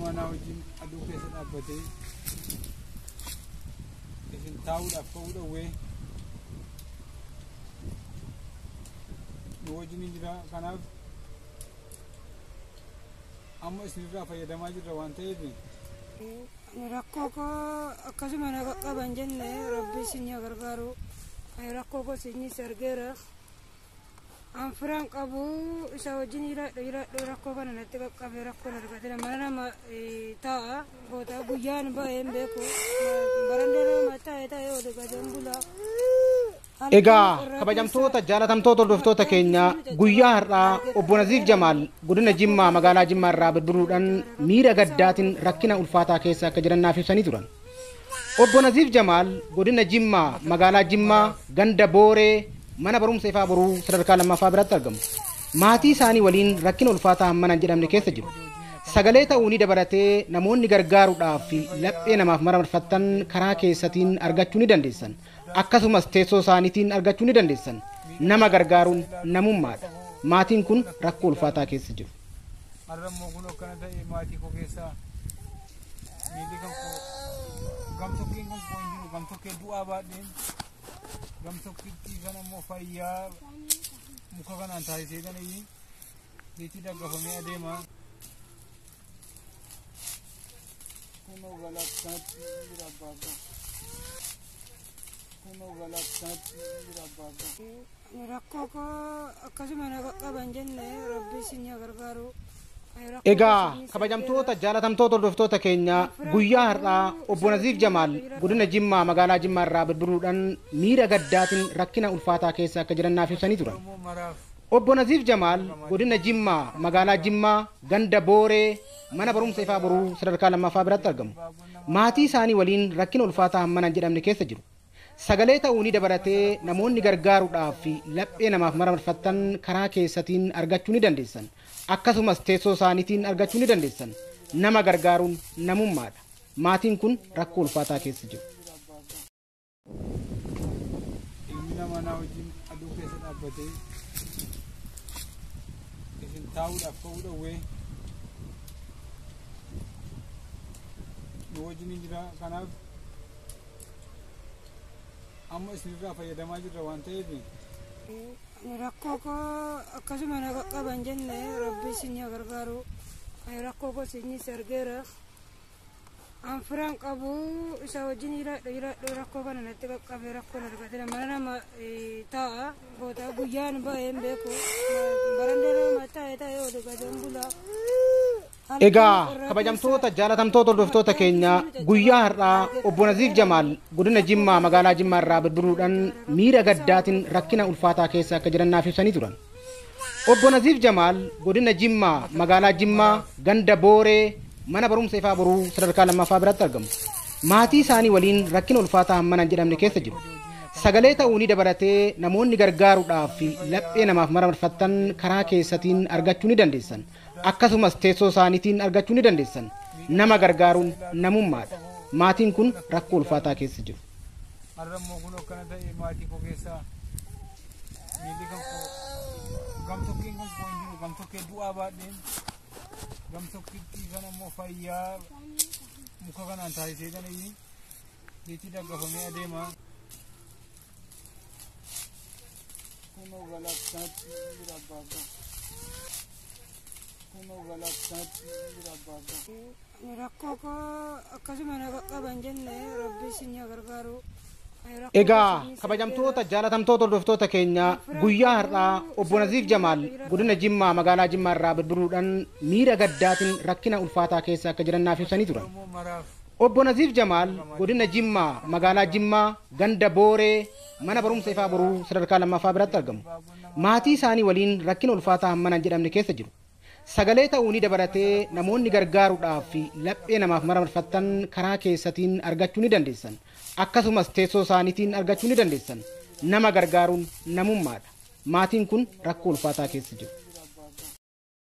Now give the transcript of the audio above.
manaa wajjin aduu keessa dhaabbatee isin taa'uudhaaf ka'uu dhowwee nu wajjin jira. Kanaaf amma isinirraa fayyadamaa jirra waan ta'eef rakkoo koo akkasuma na qaqqaban jenne rabbi isin yaa gargaaru. Rakkoo koo isinis argeera. An firaan qabu isa wajjin hidhaadhu rakkoo kana natti qaqqabee rakkoon argatee mana nama taa'a goota guyyaan ba'een beeku barandee nama taa'ee oolu gadeen bulaa. Egaa kabajamtoota jaalatamtoota hordoftoota keenya guyyaa har'aa obbo Naziif Jamaal godina Jimmaa magaalaa Jimmaa irraa birbiruudhaan miira gaddaatiin rakkina ulfaataa keessa akka jiran naaf ibsanii turan. Obbo Naziif Jamaal godina Jimmaa magaalaa Jimmaa ganda Booree mana barumsa ifaa boruu sadarkaa lammaffaa biratti argamu. Maatii isaanii waliin rakkina ulfaataa hammanan jedhamne keessa jiru. Sagalee ta'uunii dabalatee namoonni gargaaruudhaaf laphee namaaf mararfattan karaa keessatiin argachuu ni dandeessan. Akkasumas teessoo isaaniitiin argachuu ni dandeessan. Nama gargaaruun namummaadha. Maatiin kun rakkoo ulfaataa keessa jiru. Har'ammoo kun akkana ta'e maatii koo keessaa miilli kan koo gamtokkeen kan koo hin jiru gamtokkee du'aa baadheen gamtokkitti kan ammoo fayyaa muka kanaan taasisee kan itti daggafamee adeema. Kunoo galaksaatti jira abbaa. Rakkoo koo akkasuma na qaqqaban jenne rabbi isin yaa gargaaru. Egaa kabajamtoota jaalatamtoota hordoftoota keenya guyyaa har'aa obbo Naziif Jamaal godina Jimmaa magaalaa Jimmaa irraa birbiruudhaan miira gaddaatiin rakkina ulfaataa keessa akka jiran naaf ibsanii turan. Obbo Naziif Jamaal godina Jimmaa magaalaa Jimmaa ganda Booree mana barumsa ifaa boruu sadarkaa lammaffaa biratti argamu. Maatii isaanii waliin rakkina ulfaataa hammanan jedhamne keessa jiru. Sagalee ta'uunii dabalatee namoonni gargaaruudhaaf laphee namaaf mararfattan karaa keessatiin argachuu ni dandeessan. Akkasumas teessoo isaaniitiin argachuu ni dandeessan. Nama gargaaruun namummaadha. Maatiin kun rakkoo ulfaataa keessa jiru. Ilmi namaa wajjin aduu keessa dhaabbatee isin taa'uudhaaf ka'uu dhowwee nu wajjin jira. Kanaaf amma isinirraa fayyadamaa jirra waan ta'eef rakkoo koo akkasuma na qaqqaban jenne rabbi isin yaa gargaaru. Rakkoo koo isinis argeera. An firaan qabu isa wajjin hidhaadhu rakkoo kana natti qaqqabee rakkoon argatee mana nama taa'a goota guyyaan ba'een beeku barandee nama taa'ee oolu gadeen bulaa. Egaa kabajamtoota jaalatamtoota hordoftoota keenya guyyaa har'aa obbo Naziif Jamaal godina Jimmaa magaalaa Jimmaa irraa birbiruudhaan miira gaddaatiin rakkina ulfaataa keessa akka jiran naaf ibsanii turan. Obbo Naziif Jamaal godina Jimmaa magaalaa Jimmaa ganda Booree mana barumsa ifaa boruu sadarkaa lammaffaa biratti argamu. Maatii isaanii waliin rakkina ulfaataa hammanan jedhamne keessa jiru. Sagalee ta'uunii dabalatee namoonni gargaaruudhaaf laphee namaaf mararfattan karaa keessatiin argachuu ni dandeessan. Akkasumas teessoo isaaniitiin argachuu ni dandeessan. Nama gargaaruun namummaadha. Maatiin kun rakkoo ulfaataa keessa jiru. Har'ammoo kun akkana ta'e maatii koo keessaa miilli kan koo gamtokkeen kan koo hin jiru gamtokkee du'aa baadheen gamtokkitti kan ammoo fayyaa muka kanaan taasisee kan itti daggafamee adeema. Kunoo galaksaatti jira abbaa. Rakkoo koo akkasuma na qaqqaban jenne rabbi isin yaa gargaaru. Egaa kabajamtoota jaalatamtoota hordoftoota keenya guyyaa har'aa obbo Naziif Jamaal godina Jimmaa magaalaa Jimmaa irraa birbiruudhaan miira gaddaatiin rakkina ulfaataa keessa akka jiran naaf ibsanii turan. Obbo Naziif Jamaal godina Jimmaa magaalaa Jimmaa ganda Booree mana barumsa ifaa boruu sadarkaa lammaffaa biratti argamu. Maatii isaanii waliin rakkina ulfaataa hammanan jedhamne keessa jiru. Sagalee ta'uunii dabalatee namoonni gargaaruudhaaf laphee namaaf mararfattan karaa keessatiin argachuu ni dandeessan. Akkasumas teessoo isaaniitiin argachuu ni dandeessan. Nama gargaaruun namummaadha. Maatiin kun rakkoo ulfaataa keessa jiru.